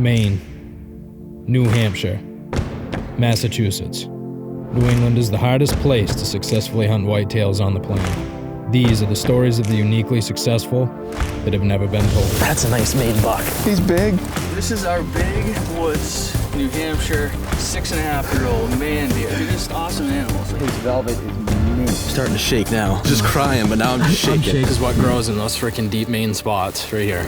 Maine, New Hampshire, Massachusetts. New England is the hardest place to successfully hunt whitetails on the planet. These are the stories of the uniquely successful that have never been told. That's a nice maiden buck. He's big. This is our big woods, New Hampshire, 6.5-year-old man deer. They're just awesome animals. His velvet is mint. Starting to shake now. Just crying, but now I'm just shaking. This is what grows in those freaking deep Maine spots right here.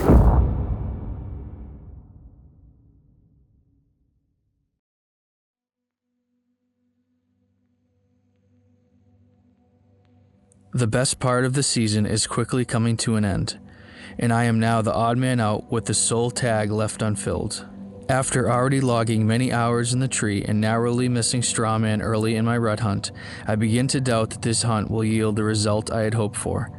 The best part of the season is quickly coming to an end, and I am now the odd man out with the sole tag left unfilled. After already logging many hours in the tree and narrowly missing Strawman early in my rut hunt, I begin to doubt that this hunt will yield the result I had hoped for.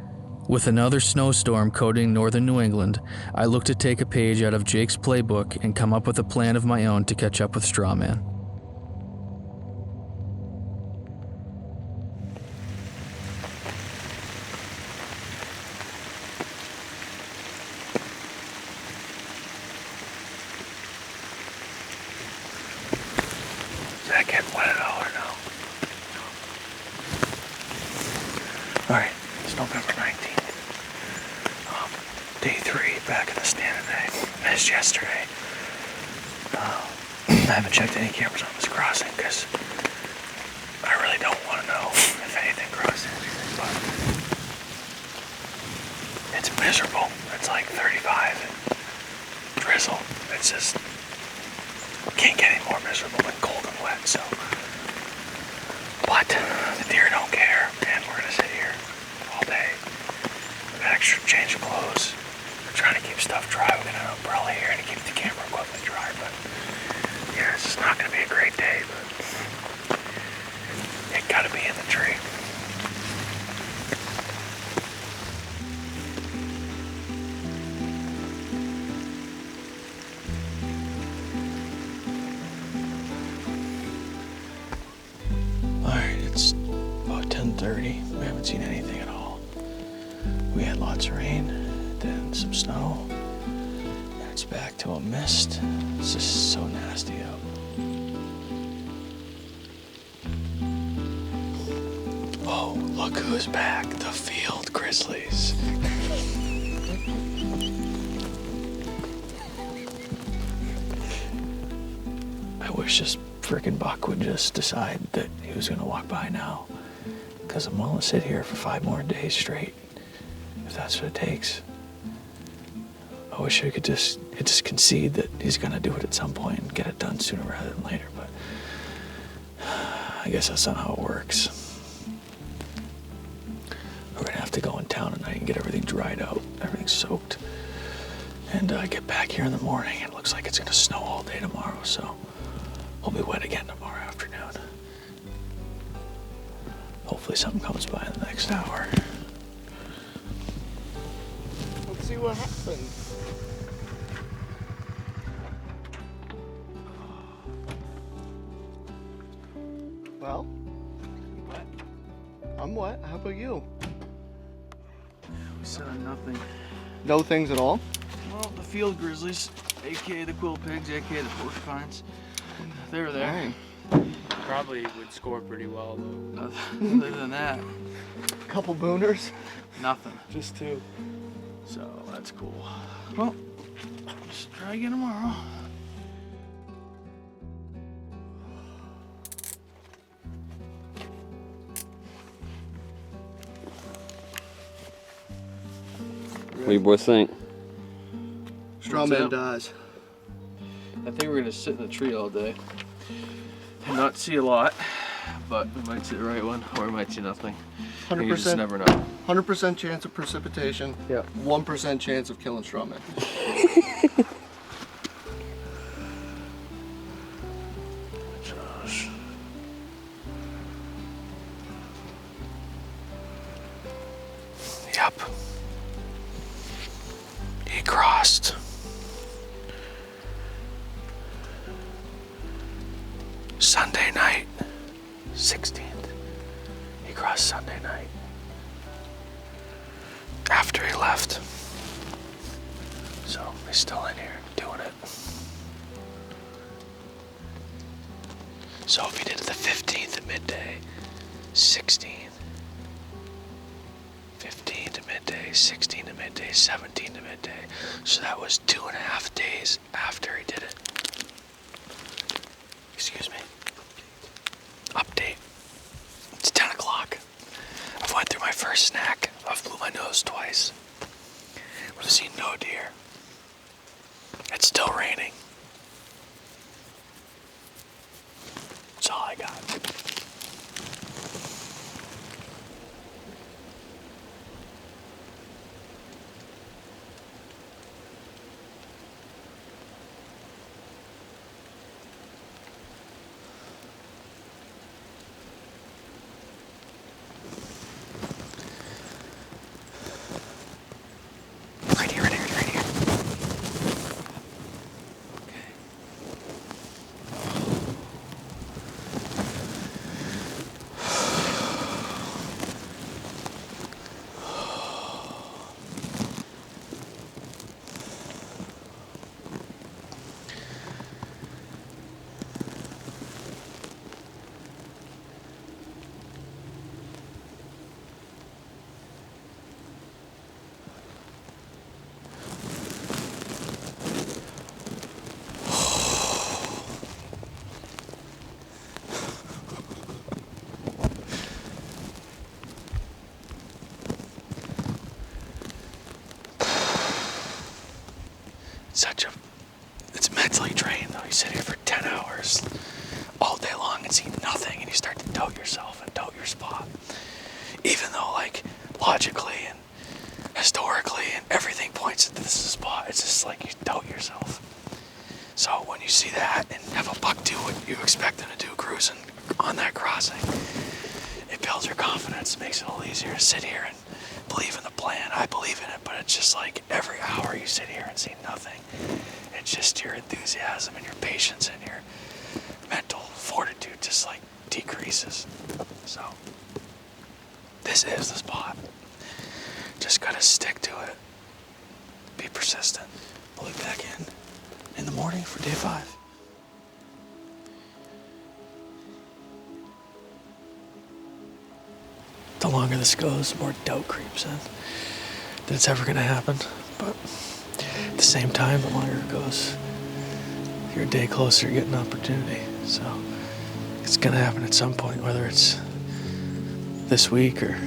With another snowstorm coating northern New England, I look to take a page out of Jake's playbook and come up with a plan of my own to catch up with Strawman. Is that getting wet at all or no? All right, it's November 19th. Day 3, back in the stand today. Missed yesterday. I haven't checked any cameras on this crossing because I really don't want to know if anything crosses anything, but it's miserable. It's like 35 and drizzle. It's just can't get any more miserable than cold and wet, so. But the deer don't care, and we're gonna sit here all day. We've got extra change of clothes. We're trying to keep stuff dry. We got an umbrella here to keep the camera equipment dry, but yeah, this is not gonna be a great day, but it gotta be in the tree. It's about 10:30. We haven't seen anything at all. We had lots of rain, then some snow, and it's back to a mist. It's just so nasty out. Oh, look who's back, the field grizzlies. I wish this frickin' buck would just decide that he was gonna walk by now, because I'm willing to sit here for 5 more days straight, if that's what it takes. I wish I could just concede that he's gonna do it at some point and get it done sooner rather than later, but I guess that's not how it works. We're gonna have to go in town tonight and get everything dried out, everything soaked, and get back here in the morning. It looks like it's gonna snow all day tomorrow, so we'll be wet again tomorrow afternoon. Hopefully something comes by in the next hour. Let's see what happens. Well, I'm wet. How about you? We said on nothing. No things at all? Well, the field grizzlies, aka the quill pigs, aka the porcupines, they were there. Dang. Probably would score pretty well, though. Other than that, Couple booners? nothing. Just 2. So that's cool. Well, just try again tomorrow. What do you boys think? Strawman dies. I think we're gonna sit in the tree all day and not see a lot, but we might see the right one or we might see nothing. You just 100%. never know. 100% chance of precipitation. Yeah. 1% chance of killing strawman. Josh. Yep. He crossed. Sunday night, 16th. He crossed Sunday night. After he left. So he's still in here doing it. So if you did it the 15th at midday, 16th, 15 to midday, 16 to midday, 17 to midday. So that was 2.5 days after he did it. Excuse me. Update. It's 10 o'clock. I've went through my first snack. I've blew my nose twice. We've seen no deer. It's still raining. That's all I got. Right here. Okay. It's mentally draining though. You sit here for 10 hours all day long and see nothing, and you start to doubt yourself and doubt your spot. Even though, like, logically and historically and everything points to this spot, it's just like you doubt yourself. So when you see that and have a buck do what you expect them to do, cruising on that crossing, it builds your confidence, makes it a little easier to sit here and believe in the plan. I believe in it, but it's just like every hour you sit here and see nothing. It's just your enthusiasm and your patience and your mental fortitude just like decreases. So this is the spot. Just gotta stick to it. Be persistent. Pull it back in the morning for day 5. The longer this goes, the more doubt creeps in that it's ever gonna happen. But at the same time, the longer it goes, you're a day closer to getting an opportunity. So it's gonna happen at some point, whether it's this week or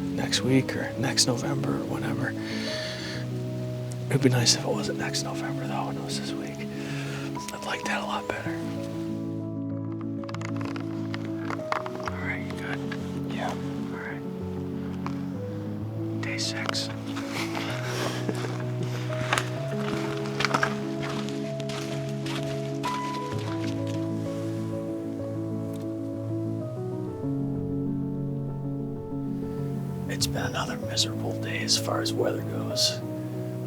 next November or whenever. It'd be nice if it wasn't next November though, and it was this week. I'd like that a lot better. All right, you good? Yeah. All right. Day 6. It's been another miserable day as far as weather goes.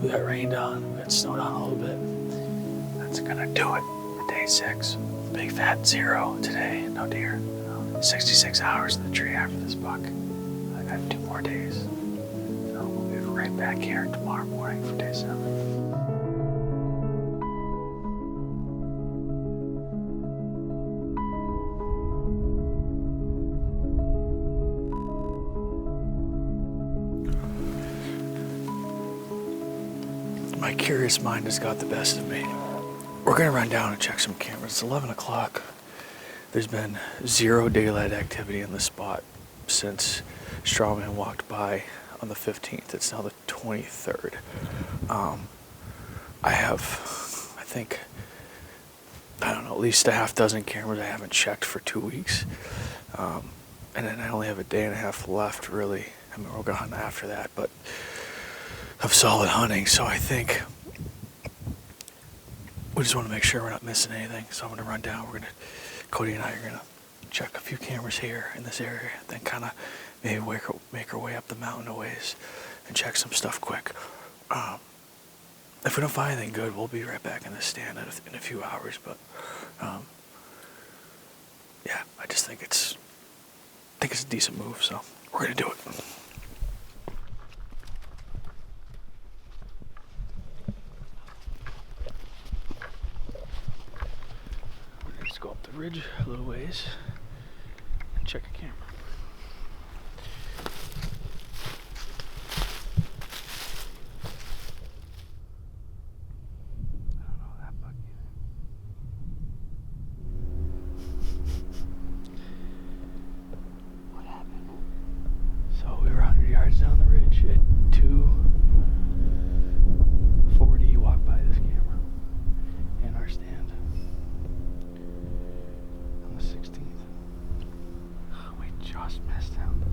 We got rained on, we got snowed on a little bit. That's gonna do it for day 6. Big fat 0 today, no deer. 66 hours in the tree after this buck. I got 2 more days. So we'll be right back here tomorrow morning for day 7. My curious mind has got the best of me. We're gonna run down and check some cameras. It's 11 o'clock. There's been 0 daylight activity in the spot since Strawman walked by on the 15th. It's now the 23rd. I have, I think, at least a half dozen cameras I haven't checked for 2 weeks. And then I only have a day and a half left, really. I mean, we're gonna hunt after that, but of solid hunting, so I think we just want to make sure we're not missing anything. So I'm going to run down. Cody and I are going to check a few cameras here in this area, then kind of maybe make our way up the mountain a ways and check some stuff quick. If we don't find anything good, we'll be right back in the stand in a few hours. But yeah, I just think it's a decent move, so we're going to do it. Go up the ridge a little ways and check a camera. I don't know that buck either. What happened? So we were 100 yards down the ridge at 2:40. You walk by this camera and our stand on the 16th. We just missed him.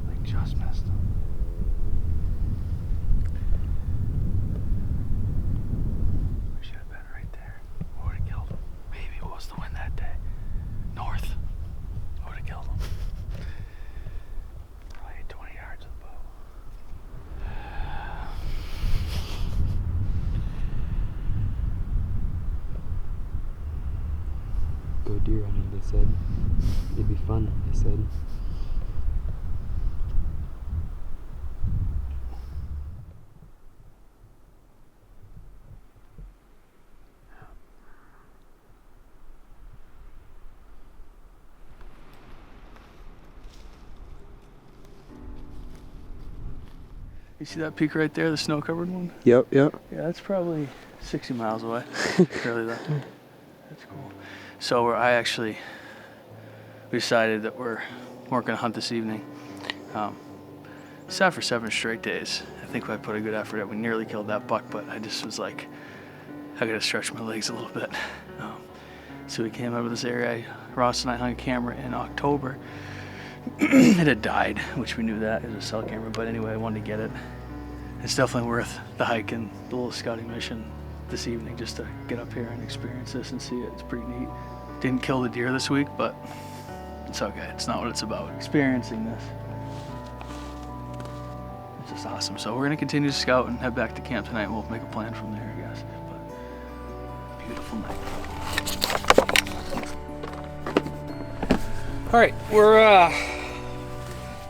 Like, just missed him. We should have been right there. We would have killed him. Maybe what was the wind that day? North. Would have killed him. Probably 20 yards of the bow. Go deer hunting, they said. It'd be fun, they said. You see that peak right there, the snow-covered one? Yep. Yeah, that's probably 60 miles away. Barely that. That's cool. So we decided that we weren't gonna hunt this evening. Sat for 7 straight days. I think I put a good effort at. We nearly killed that buck, but I just was like, I gotta stretch my legs a little bit. So we came out of this area. Ross and I hung a camera in October. It had died, which we knew that. It was a cell camera, but anyway, I wanted to get it. It's definitely worth the hike and the little scouting mission this evening just to get up here and experience this and see it. It's pretty neat. Didn't kill the deer this week, but it's okay. It's not what it's about. Experiencing this. It's just awesome. So we're gonna continue to scout and head back to camp tonight. We'll make a plan from there, I guess. But beautiful night. All right, we're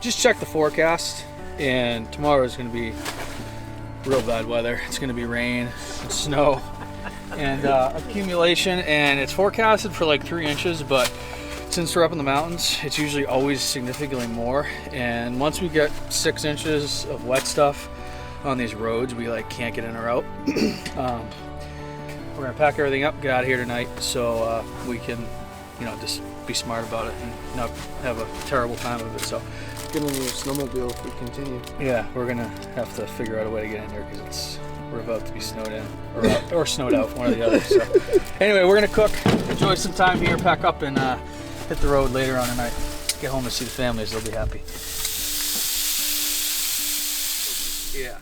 just checked the forecast, and tomorrow is going to be real bad weather. It's going to be rain and snow and accumulation, and it's forecasted for like 3 inches, but since we're up in the mountains, it's usually always significantly more. And once we get 6 inches of wet stuff on these roads, we like can't get in or out. We're gonna pack everything up, get out of here tonight, so we can, just be smart about it and not have a terrible time of it. So Get on your snowmobile if we continue. yeah, we're gonna have to figure out a way to get in there because we're about to be snowed in or snowed out, one or the other. So anyway, we're gonna cook, enjoy some time here, pack up, and hit the road later on tonight. Get home and see the families; they'll be happy. Yeah.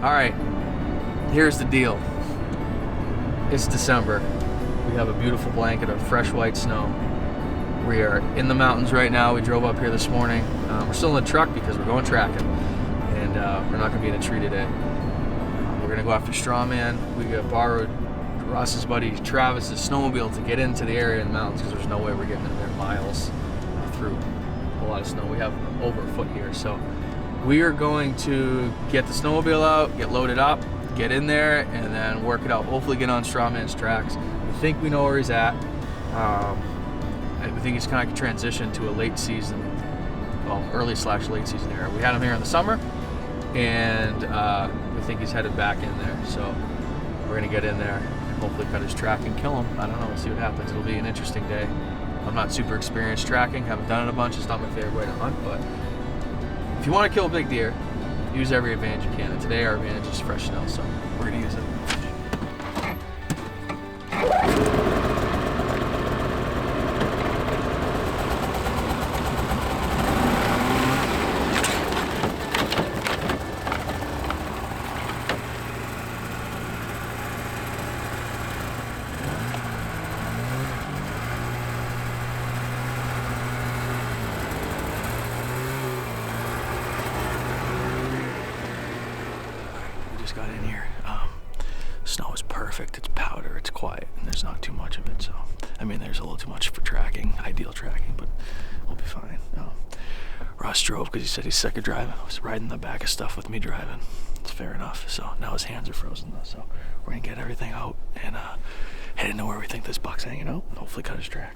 All right, here's the deal. It's December. We have a beautiful blanket of fresh white snow. We are in the mountains right now. We drove up here this morning. We're still in the truck because we're going tracking, and we're not gonna be in a tree today. We're gonna go after straw man. We got borrowed Ross's buddy Travis's snowmobile to get into the area in the mountains because there's no way we're getting in there miles through a lot of snow. We have over a foot here, so we are going to get the snowmobile out, get loaded up, get in there, and then work it out. Hopefully get on Strawman's tracks. We think we know where he's at. I think he's kind of transitioned to a late season, well, early/late season era. We had him here in the summer, and we think he's headed back in there. So we're gonna get in there and hopefully cut his track and kill him. I don't know, we'll see what happens. It'll be an interesting day. I'm not super experienced tracking, haven't done it a bunch. It's not my favorite way to hunt, but if you want to kill a big deer, use every advantage you can. And today our advantage is fresh snow, so we're gonna use it. Got in here. perfect. It's powder, it's quiet, and there's not too much of it. So, I mean, there's a little too much for tracking, ideal tracking, but we'll be fine. Ross drove because he said he's sick of driving. I was riding the back of stuff with me driving. It's fair enough. So now his hands are frozen though. So we're gonna get everything out and head into where we think this buck's hanging out. And hopefully cut his track.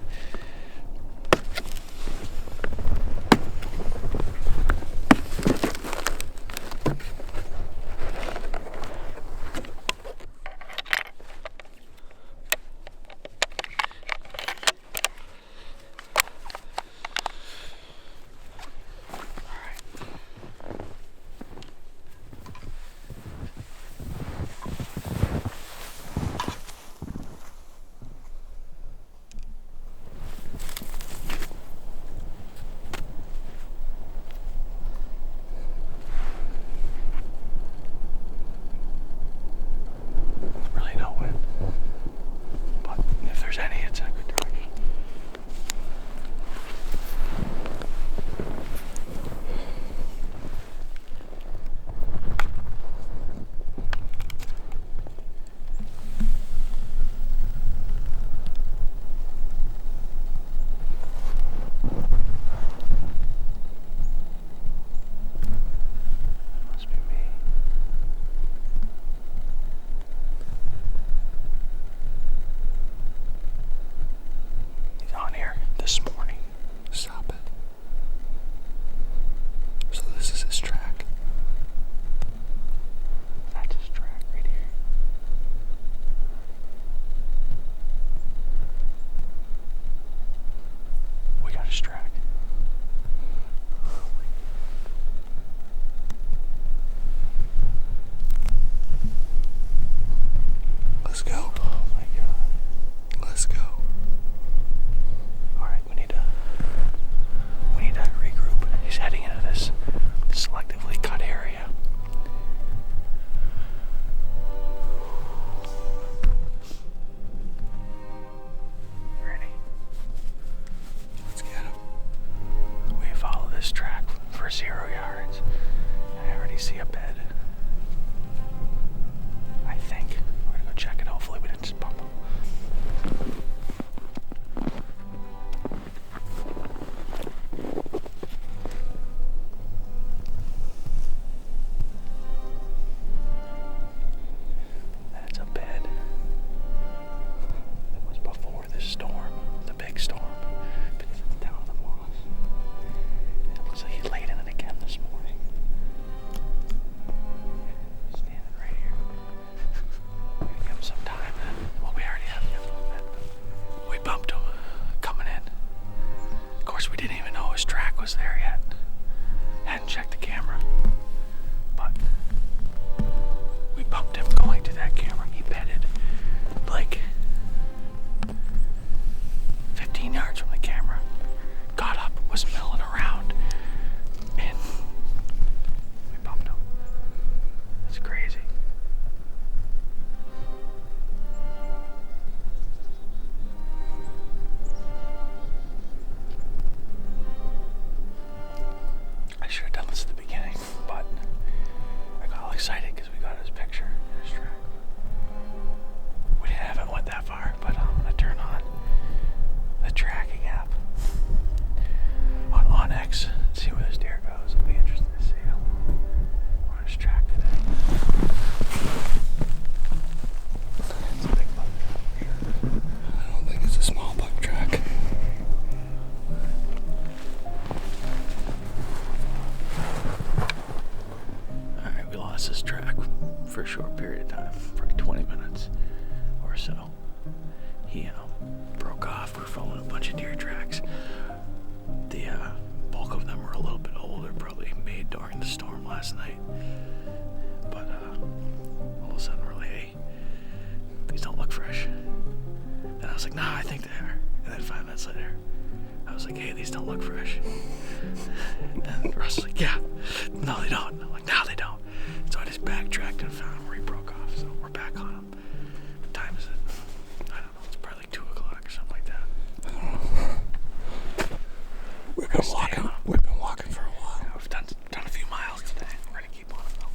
For a short period of time, probably 20 minutes or so. He broke off. We're following a bunch of deer tracks. The bulk of them were a little bit older, probably made during the storm last night. But all of a sudden we're like, hey, these don't look fresh. And I was like, nah, I think they are. And then 5 minutes later, I was like, hey, these don't look fresh. And Russ was like, yeah, no, they don't. I'm like, no, they don't. So I just backtracked and found him where he broke off. So we're back on him. What time is it? I don't know. It's probably like 2 o'clock or something like that. I don't know. We've been walking for a while. Yeah, we've done a few miles today. We're gonna keep on it though.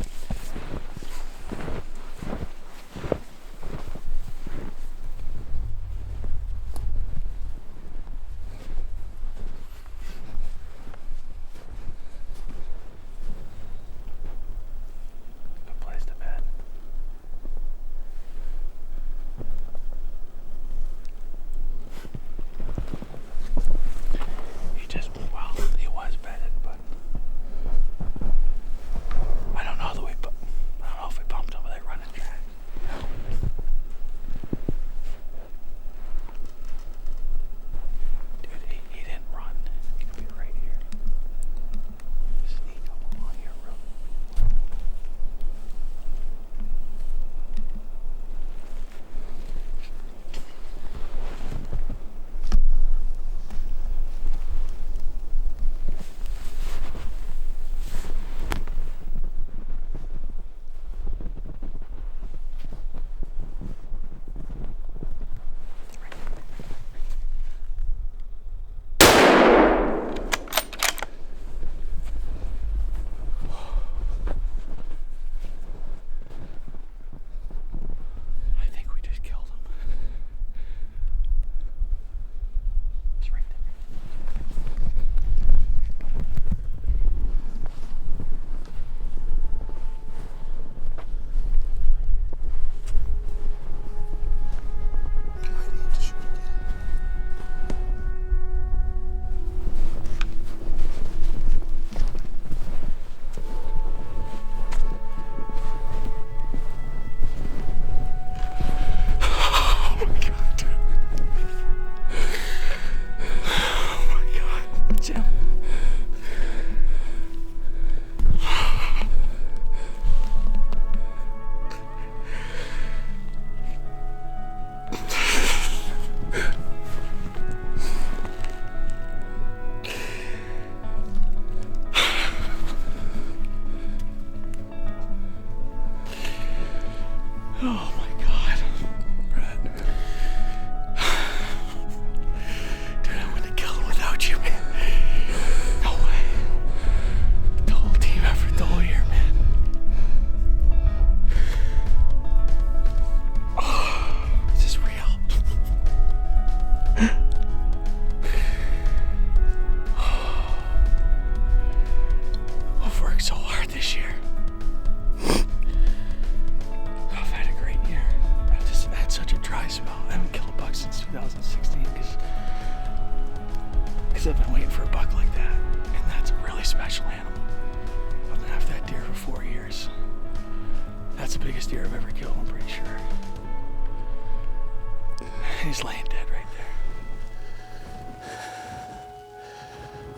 He's laying dead right there.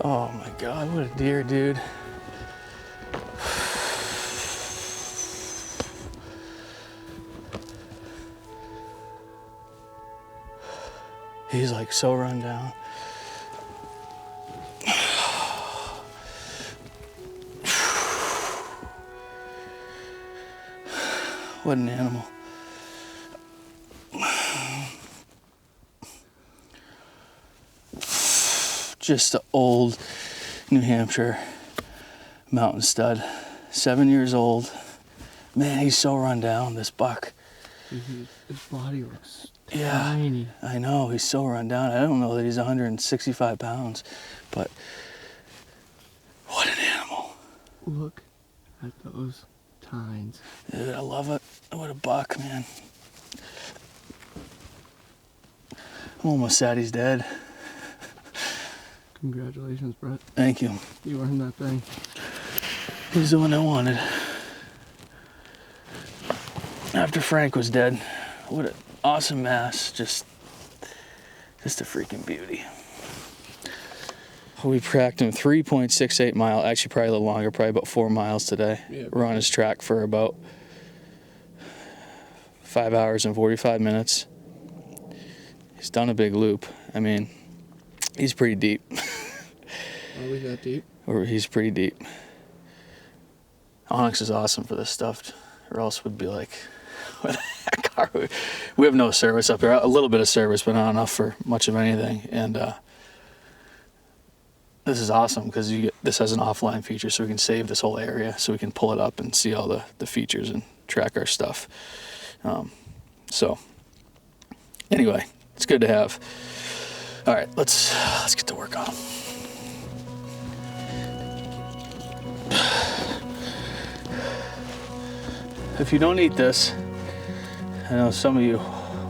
Oh my God, what a deer, dude. He's like so run down. What an animal. Just an old New Hampshire mountain stud. 7 years old. Man, he's so run down, this buck. His body looks Yeah, tiny. I know, he's so run down. I don't know that he's 165 pounds, but what an animal. Look at those tines. Dude, I love it. What a buck, man. I'm almost sad he's dead. Congratulations, Brett. Thank you. You earned that thing. He's the one I wanted. After Frank was dead, what an awesome mass. Just a freaking beauty. We tracked him 3.68 mile, actually probably a little longer, probably about 4 miles today. Yeah. We're on his track for about 5 hours and 45 minutes. He's done a big loop. I mean, he's pretty deep. Are we that deep? Or he's pretty deep. Onyx is awesome for this stuff, or else we'd be like, where the heck are we? We have no service up here. A little bit of service, but not enough for much of anything. And this is awesome because this has an offline feature, so we can save this whole area, so we can pull it up and see all the features and track our stuff. So anyway, it's good to have. All right, let's get to work on them. If you don't eat this, I know some of you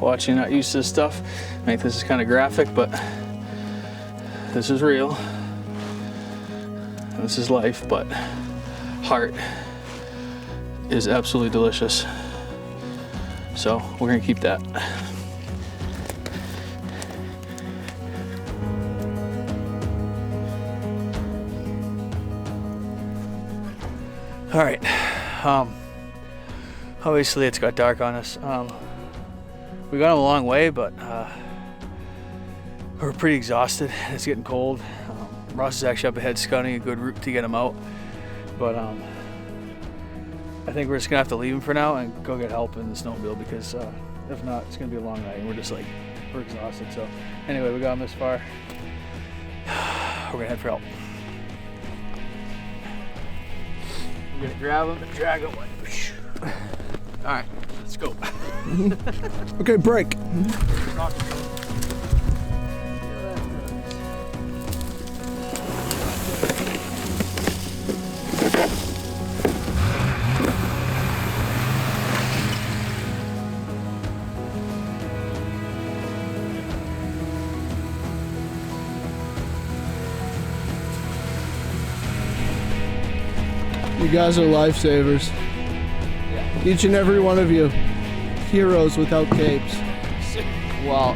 watching not used to this stuff, make this is kind of graphic, but this is real. This is life, but heart is absolutely delicious. So we're gonna keep that. All right. Obviously it's got dark on us. We got a long way, but we're pretty exhausted. It's getting cold. Ross is actually up ahead scouting a good route to get him out. But I think we're just gonna have to leave him for now and go get help in the snowmobile, because if not, it's gonna be a long night and we're exhausted. So anyway, we got him this far. We're gonna head for help. We're gonna grab him and drag him. All right, let's go. Okay, break. You guys are lifesavers. Each and every one of you. Heroes without capes. Well,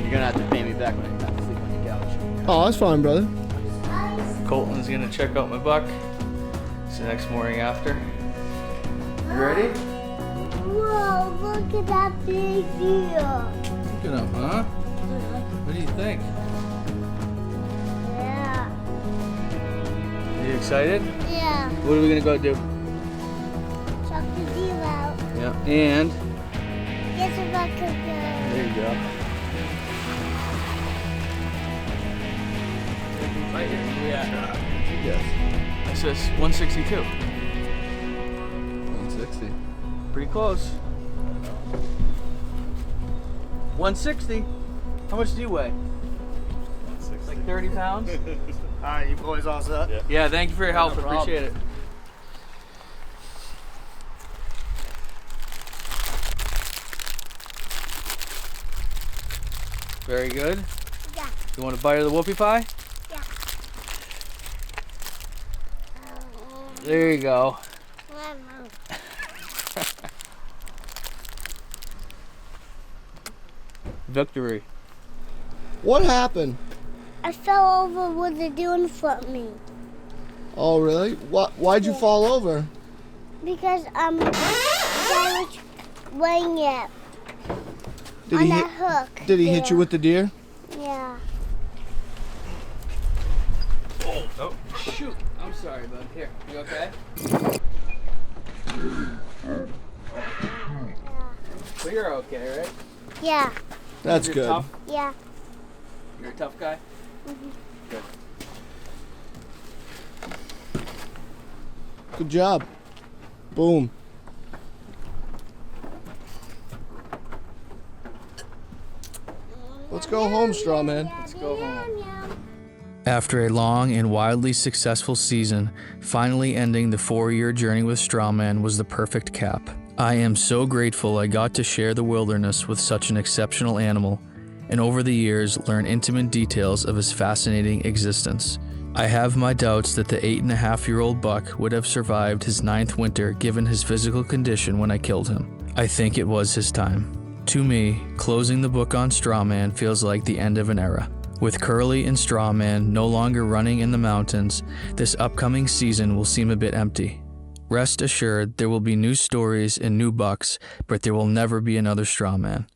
you're gonna have to pay me back when I have to sleep on your couch. Oh, that's fine, brother. Colton's gonna check out my buck. It's the next morning after. You ready? Whoa, look at that big deer. Look at him, huh? What do you think? Yeah. Are you excited? Yeah. What are we gonna go do? Chuck the deer out. Yeah, and Guess if I could go. there you go. Right here. Yeah. Yes. It says 162. 160. Pretty close. 160. How much do you weigh? 160. Like 30 pounds? Alright, you boys all set? Yeah, thank you for your help. No problem. Appreciate it. Very good. Yeah. You want a bite of the whoopie pie? Yeah. There you go. Victory. What happened? I fell over with the deer in front of me. Oh, really? Why'd you fall over? Because the guy was weighing it on that hook. Did he hit you with the deer? Yeah. Oh, shoot. I'm sorry, bud. Here, you okay? But you're okay, right? Yeah. That's You're good. tough? Yeah. You're a tough guy? Good. Good job. Boom. Let's go home, Strawman. Let's go home. After a long and wildly successful season, finally ending the 4-year journey with Strawman was the perfect cap. I am so grateful I got to share the wilderness with such an exceptional animal, and over the years learn intimate details of his fascinating existence. I have my doubts that the 8.5-year-old buck would have survived his 9th winter given his physical condition when I killed him. I think it was his time. To me, closing the book on Strawman feels like the end of an era. With Curly and Strawman no longer running in the mountains, this upcoming season will seem a bit empty. Rest assured, there will be new stories and new bucks, but there will never be another Strawman.